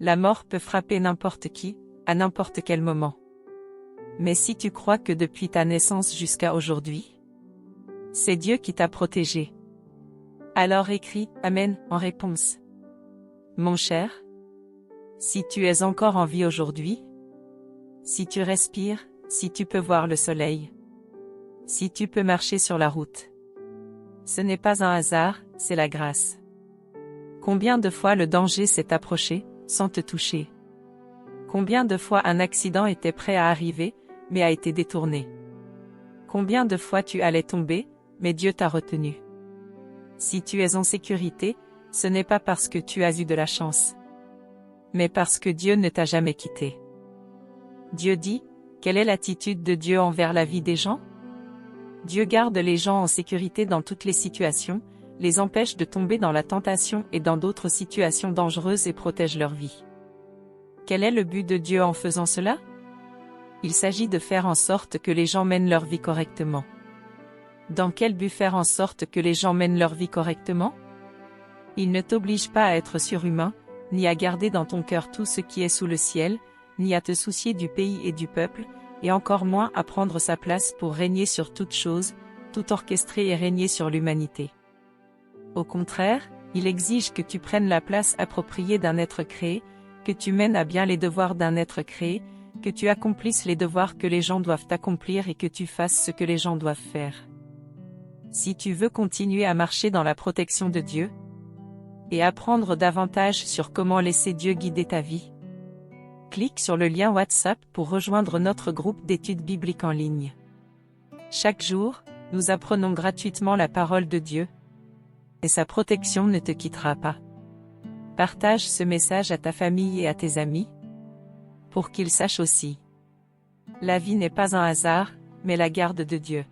La mort peut frapper n'importe qui, à n'importe quel moment. Mais si tu crois que depuis ta naissance jusqu'à aujourd'hui, c'est Dieu qui t'a protégé, alors écris « Amen » en réponse. Mon cher, si tu es encore en vie aujourd'hui, si tu respires, si tu peux voir le soleil, si tu peux marcher sur la route, ce n'est pas un hasard, c'est la grâce. Combien de fois le danger s'est approché, sans te toucher? Combien de fois un accident était prêt à arriver, mais a été détourné? Combien de fois tu allais tomber, mais Dieu t'a retenu? Si tu es en sécurité, ce n'est pas parce que tu as eu de la chance, mais parce que Dieu ne t'a jamais quitté. Dieu dit, quelle est l'attitude de Dieu envers la vie des gens? Dieu garde les gens en sécurité dans toutes les situations, les empêche de tomber dans la tentation et dans d'autres situations dangereuses et protège leur vie. Quel est le but de Dieu en faisant cela? Il s'agit de faire en sorte que les gens mènent leur vie correctement. Dans quel but faire en sorte que les gens mènent leur vie correctement? Il ne t'oblige pas à être surhumain, ni à garder dans ton cœur tout ce qui est sous le ciel, ni à te soucier du pays et du peuple, et encore moins à prendre sa place pour régner sur toute chose, tout orchestrer et régner sur l'humanité. Au contraire, il exige que tu prennes la place appropriée d'un être créé, que tu mènes à bien les devoirs d'un être créé, que tu accomplisses les devoirs que les gens doivent accomplir et que tu fasses ce que les gens doivent faire. Si tu veux continuer à marcher dans la protection de Dieu, et apprendre davantage sur comment laisser Dieu guider ta vie, clique sur le lien WhatsApp pour rejoindre notre groupe d'études bibliques en ligne. Chaque jour, nous apprenons gratuitement la parole de Dieu, et sa protection ne te quittera pas. Partage ce message à ta famille et à tes amis, pour qu'ils sachent aussi. La vie n'est pas un hasard, mais la garde de Dieu.